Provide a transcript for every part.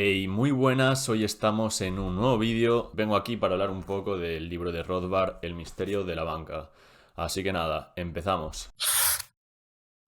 Hey, muy buenas, hoy estamos en un nuevo vídeo. Vengo aquí para hablar un poco del libro de Rothbard, El misterio de la banca. Así que nada, empezamos.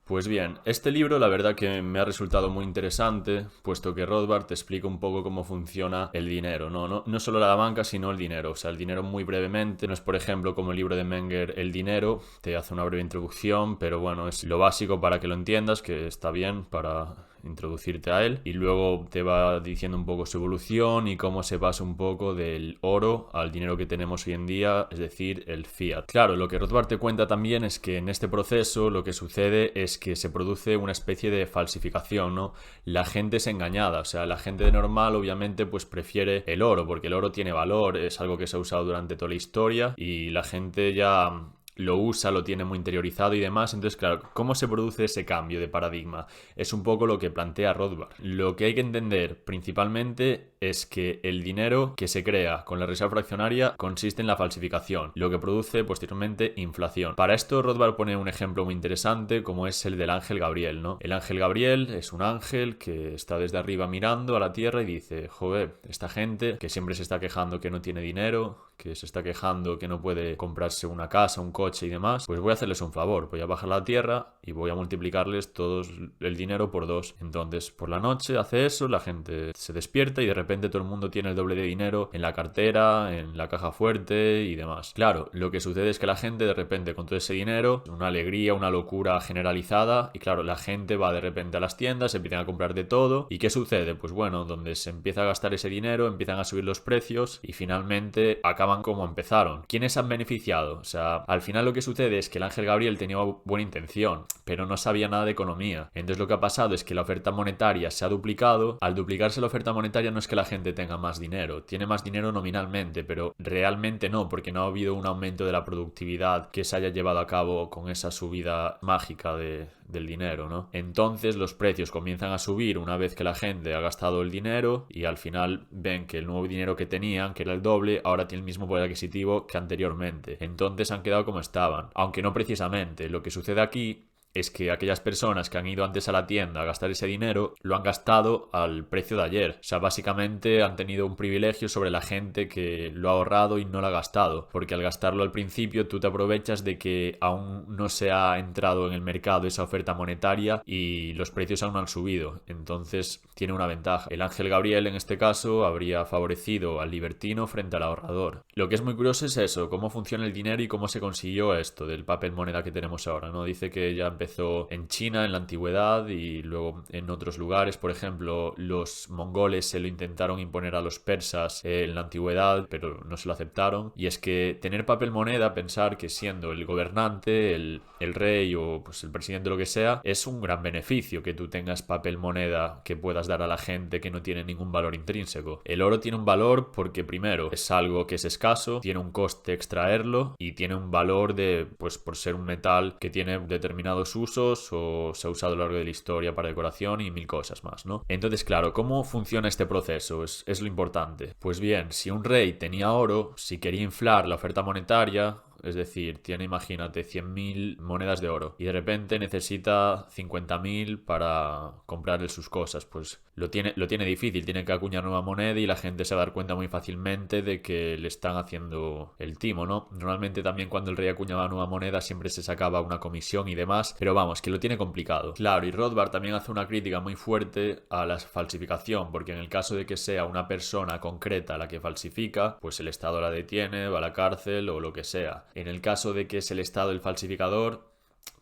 Pues bien, este libro la verdad que me ha resultado muy interesante, puesto que Rothbard te explica un poco cómo funciona el dinero, no solo la banca, sino el dinero. O sea, el dinero muy brevemente, no es por ejemplo como el libro de Menger, El dinero, te hace una breve introducción, pero bueno, es lo básico para que lo entiendas, que está bien para introducirte a él, y luego te va diciendo un poco su evolución y cómo se pasa un poco del oro al dinero que tenemos hoy en día, es decir, el fiat. Claro, lo que Rothbard te cuenta también es que en este proceso lo que sucede es que se produce una especie de falsificación, ¿no? La gente es engañada, o sea, la gente de normal obviamente pues prefiere el oro, porque el oro tiene valor, es algo que se ha usado durante toda la historia y la gente ya lo usa, lo tiene muy interiorizado y demás. Entonces, claro, ¿cómo se produce ese cambio de paradigma? Es un poco lo que plantea Rothbard. Lo que hay que entender principalmente es que el dinero que se crea con la reserva fraccionaria consiste en la falsificación, lo que produce posteriormente inflación. Para esto Rothbard pone un ejemplo muy interesante como es el del ángel Gabriel, ¿no? El ángel Gabriel es un ángel que está desde arriba mirando a la tierra y dice, joder, esta gente que siempre se está quejando que no tiene dinero, que se está quejando que no puede comprarse una casa, un coche y demás, pues voy a hacerles un favor, voy a bajar a la tierra y voy a multiplicarles todo el dinero por 2. Entonces, por la noche hace eso, la gente se despierta y de repente todo el mundo tiene el doble de dinero en la cartera, en la caja fuerte y demás. Claro, lo que sucede es que la gente de repente con todo ese dinero, una alegría, una locura generalizada, y claro, la gente va de repente a las tiendas, se empiezan a comprar de todo. ¿Y qué sucede? Pues bueno, donde se empieza a gastar ese dinero, empiezan a subir los precios y finalmente acaban como empezaron. ¿Quiénes han beneficiado? O sea, al final lo que sucede es que el ángel Gabriel tenía buena intención, pero no sabía nada de economía. Entonces lo que ha pasado es que la oferta monetaria se ha duplicado. Al duplicarse la oferta monetaria no es que la gente tenga más dinero, tiene más dinero nominalmente, pero realmente no, porque no ha habido un aumento de la productividad que se haya llevado a cabo con esa subida mágica del dinero, ¿no? Entonces los precios comienzan a subir una vez que la gente ha gastado el dinero y al final ven que el nuevo dinero que tenían, que era el doble, ahora tiene el mismo poder adquisitivo que anteriormente. Entonces han quedado como estaban, aunque no precisamente. Lo que sucede aquí es que aquellas personas que han ido antes a la tienda a gastar ese dinero lo han gastado al precio de ayer. O sea, básicamente han tenido un privilegio sobre la gente que lo ha ahorrado y no lo ha gastado. Porque al gastarlo al principio tú te aprovechas de que aún no se ha entrado en el mercado esa oferta monetaria y los precios aún no han subido. Entonces tiene una ventaja. El ángel Gabriel en este caso habría favorecido al libertino frente al ahorrador. Lo que es muy curioso es eso, cómo funciona el dinero y cómo se consiguió esto del papel moneda que tenemos ahora, ¿no? Dice que ya empezó en China en la antigüedad y luego en otros lugares. Por ejemplo, los mongoles se lo intentaron imponer a los persas en la antigüedad, pero no se lo aceptaron. Y es que tener papel moneda, pensar que siendo el gobernante, el rey o pues el presidente o lo que sea, es un gran beneficio que tú tengas papel moneda que puedas dar a la gente que no tiene ningún valor intrínseco. El oro tiene un valor porque primero es algo que es escaso, tiene un coste extraerlo y tiene un valor de, pues por ser un metal que tiene determinados usos o se ha usado a lo largo de la historia para decoración y mil cosas más, ¿no? Entonces, claro, ¿cómo funciona este proceso? Es lo importante. Pues bien, si un rey tenía oro, si quería inflar la oferta monetaria, es decir, tiene, imagínate, 100.000 monedas de oro y de repente necesita 50.000 para comprarle sus cosas. Pues lo tiene difícil, tiene que acuñar nueva moneda y la gente se va a dar cuenta muy fácilmente de que le están haciendo el timo, ¿no? Normalmente también cuando el rey acuñaba nueva moneda siempre se sacaba una comisión y demás, pero vamos, que lo tiene complicado. Claro, y Rothbard también hace una crítica muy fuerte a la falsificación, porque en el caso de que sea una persona concreta la que falsifica, pues el Estado la detiene, va a la cárcel o lo que sea. En el caso de que es el Estado el falsificador,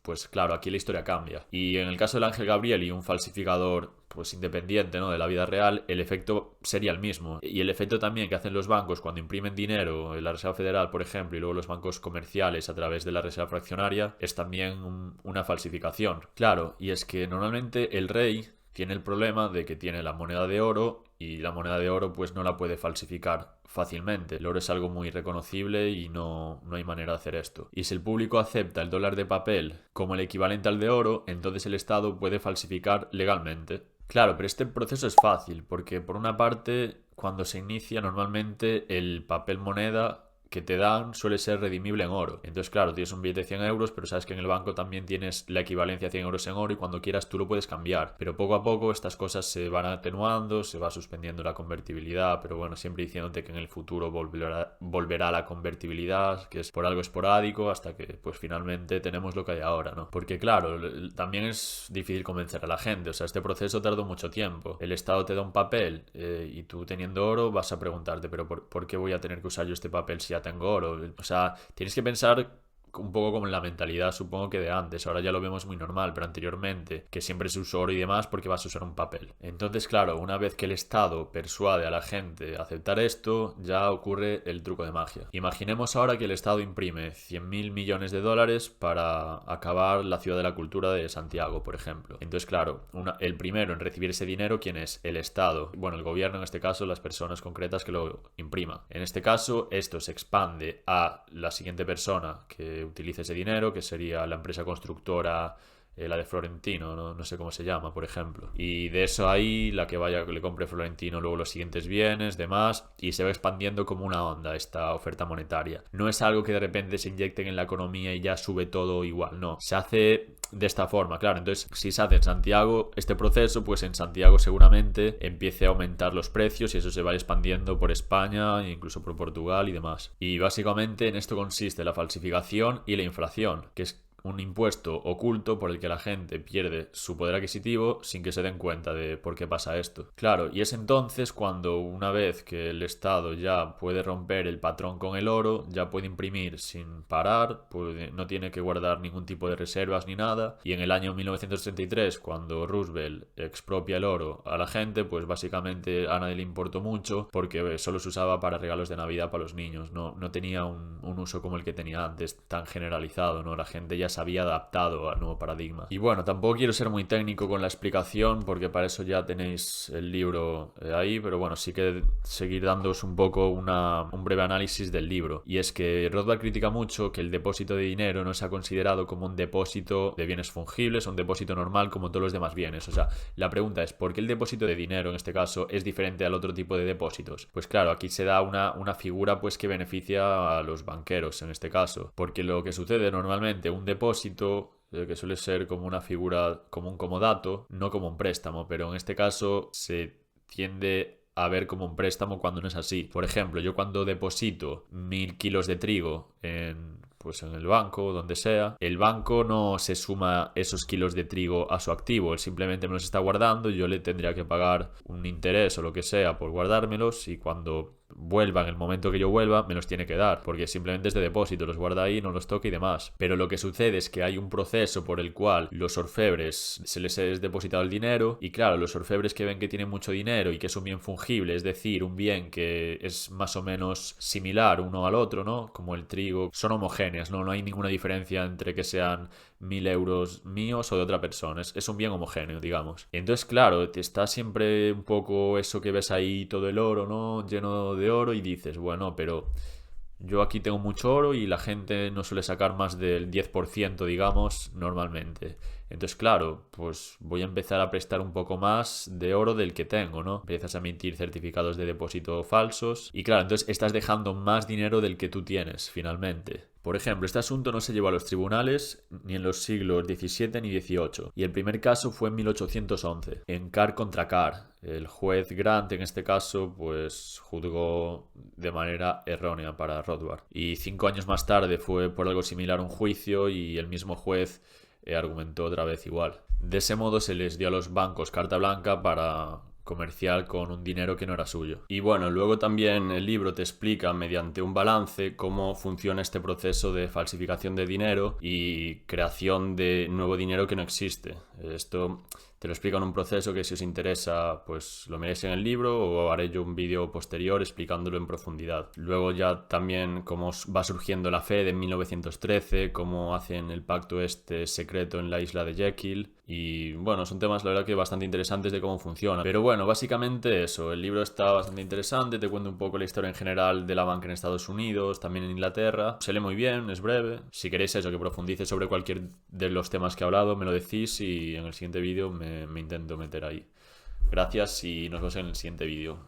pues claro, aquí la historia cambia. Y en el caso del ángel Gabriel y un falsificador pues independiente, ¿no?, de la vida real, el efecto sería el mismo. Y el efecto también que hacen los bancos cuando imprimen dinero en la Reserva Federal, por ejemplo, y luego los bancos comerciales a través de la reserva fraccionaria, es también una falsificación. Claro, y es que normalmente el rey tiene el problema de que tiene la moneda de oro y la moneda de oro pues no la puede falsificar fácilmente. El oro es algo muy reconocible y no hay manera de hacer esto. Y si el público acepta el dólar de papel como el equivalente al de oro, entonces el Estado puede falsificar legalmente. Claro, pero este proceso es fácil porque por una parte cuando se inicia normalmente el papel moneda que te dan suele ser redimible en oro. Entonces, claro, tienes un billete de 100 euros, pero sabes que en el banco también tienes la equivalencia a 100 euros en oro y cuando quieras tú lo puedes cambiar. Pero poco a poco estas cosas se van atenuando, se va suspendiendo la convertibilidad, pero bueno, siempre diciéndote que en el futuro volverá la convertibilidad, que es por algo esporádico, hasta que pues finalmente tenemos lo que hay ahora, ¿no? Porque claro, también es difícil convencer a la gente, o sea, este proceso tardó mucho tiempo. El Estado te da un papel y tú teniendo oro vas a preguntarte, pero ¿por qué voy a tener que usar yo este papel si ya tengo oro? O sea, tienes que pensar un poco como en la mentalidad, supongo que de antes. Ahora ya lo vemos muy normal, pero anteriormente, que siempre se usó oro y demás porque vas a usar un papel. Entonces, claro, una vez que el Estado persuade a la gente a aceptar esto, ya ocurre el truco de magia. Imaginemos ahora que el Estado imprime 100.000 millones de dólares para acabar la Ciudad de la Cultura de Santiago, por ejemplo. Entonces, claro, el primero en recibir ese dinero, ¿quién es? El Estado. Bueno, el gobierno, en este caso, las personas concretas que lo impriman. En este caso, esto se expande a la siguiente persona que utilice ese dinero, que sería la empresa constructora, la de Florentino, no sé cómo se llama, por ejemplo. Y de eso ahí, la que vaya que le compre Florentino, luego los siguientes bienes, demás, y se va expandiendo como una onda esta oferta monetaria. No es algo que de repente se inyecten en la economía y ya sube todo igual, no. Se hace de esta forma, claro. Entonces, si se hace en Santiago este proceso, pues en Santiago seguramente empiece a aumentar los precios y eso se va expandiendo por España e incluso por Portugal y demás. Y básicamente en esto consiste la falsificación y la inflación, que es un impuesto oculto por el que la gente pierde su poder adquisitivo sin que se den cuenta de por qué pasa esto. Claro, y es entonces cuando una vez que el Estado ya puede romper el patrón con el oro, ya puede imprimir sin parar, no tiene que guardar ningún tipo de reservas ni nada, y en el año 1933, cuando Roosevelt expropia el oro a la gente, pues básicamente a nadie le importó mucho porque solo se usaba para regalos de Navidad para los niños, no tenía un uso como el que tenía antes, tan generalizado, ¿no? La gente ya se había adaptado al nuevo paradigma. Y bueno, tampoco quiero ser muy técnico con la explicación porque para eso ya tenéis el libro ahí, pero bueno, sí que seguir dándoos un poco un breve análisis del libro. Y es que Rothbard critica mucho que el depósito de dinero no se ha considerado como un depósito de bienes fungibles, un depósito normal como todos los demás bienes. O sea, la pregunta es, ¿por qué el depósito de dinero en este caso es diferente al otro tipo de depósitos? Pues claro, aquí se da una figura pues que beneficia a los banqueros en este caso, porque lo que sucede normalmente, un depósito que suele ser como una figura, como un comodato, no como un préstamo, pero en este caso se tiende a ver como un préstamo cuando no es así. Por ejemplo, yo cuando deposito 1.000 kilos de trigo en el banco o donde sea, el banco no se suma esos kilos de trigo a su activo, él simplemente me los está guardando y yo le tendría que pagar un interés o lo que sea por guardármelos y cuando vuelva, en el momento que yo vuelva, me los tiene que dar, porque simplemente es de depósito, los guarda ahí, no los toca y demás. Pero lo que sucede es que hay un proceso por el cual los orfebres se les es depositado el dinero y claro, los orfebres que ven que tienen mucho dinero y que es un bien fungible, es decir, un bien que es más o menos similar uno al otro, ¿no? Como el trigo, son homogéneas, ¿no? No hay ninguna diferencia entre que sean 1.000 euros míos o de otra persona, es un bien homogéneo, digamos. Y entonces, claro, te está siempre un poco eso que ves ahí, todo el oro, ¿no? Lleno de oro y dices, bueno, pero yo aquí tengo mucho oro y la gente no suele sacar más del 10%, digamos, normalmente. Entonces, claro, pues voy a empezar a prestar un poco más de oro del que tengo, ¿no? Empiezas a emitir certificados de depósito falsos y claro, entonces estás dejando más dinero del que tú tienes, finalmente. Por ejemplo, este asunto no se llevó a los tribunales ni en los siglos XVII ni XVIII, y el primer caso fue en 1811, en Carr contra Carr. El juez Grant, en este caso, pues juzgó de manera errónea para Rothbard. Y 5 años más tarde fue por algo similar un juicio y el mismo juez argumentó otra vez igual. De ese modo se les dio a los bancos carta blanca para comercial con un dinero que no era suyo. Y bueno, luego también el libro te explica mediante un balance cómo funciona este proceso de falsificación de dinero y creación de nuevo dinero que no existe. Esto te lo explica en un proceso que si os interesa pues lo miréis en el libro o haré yo un vídeo posterior explicándolo en profundidad. Luego ya también cómo va surgiendo la Fed en 1913, cómo hacen el pacto este secreto en la isla de Jekyll y bueno, son temas la verdad que bastante interesantes de cómo funciona. Pero bueno, básicamente eso, el libro está bastante interesante, te cuento un poco la historia en general de la banca en Estados Unidos, también en Inglaterra, se lee muy bien, es breve. Si queréis eso, que profundice sobre cualquier de los temas que he hablado, me lo decís y en el siguiente vídeo me intento meter ahí. Gracias y nos vemos en el siguiente vídeo.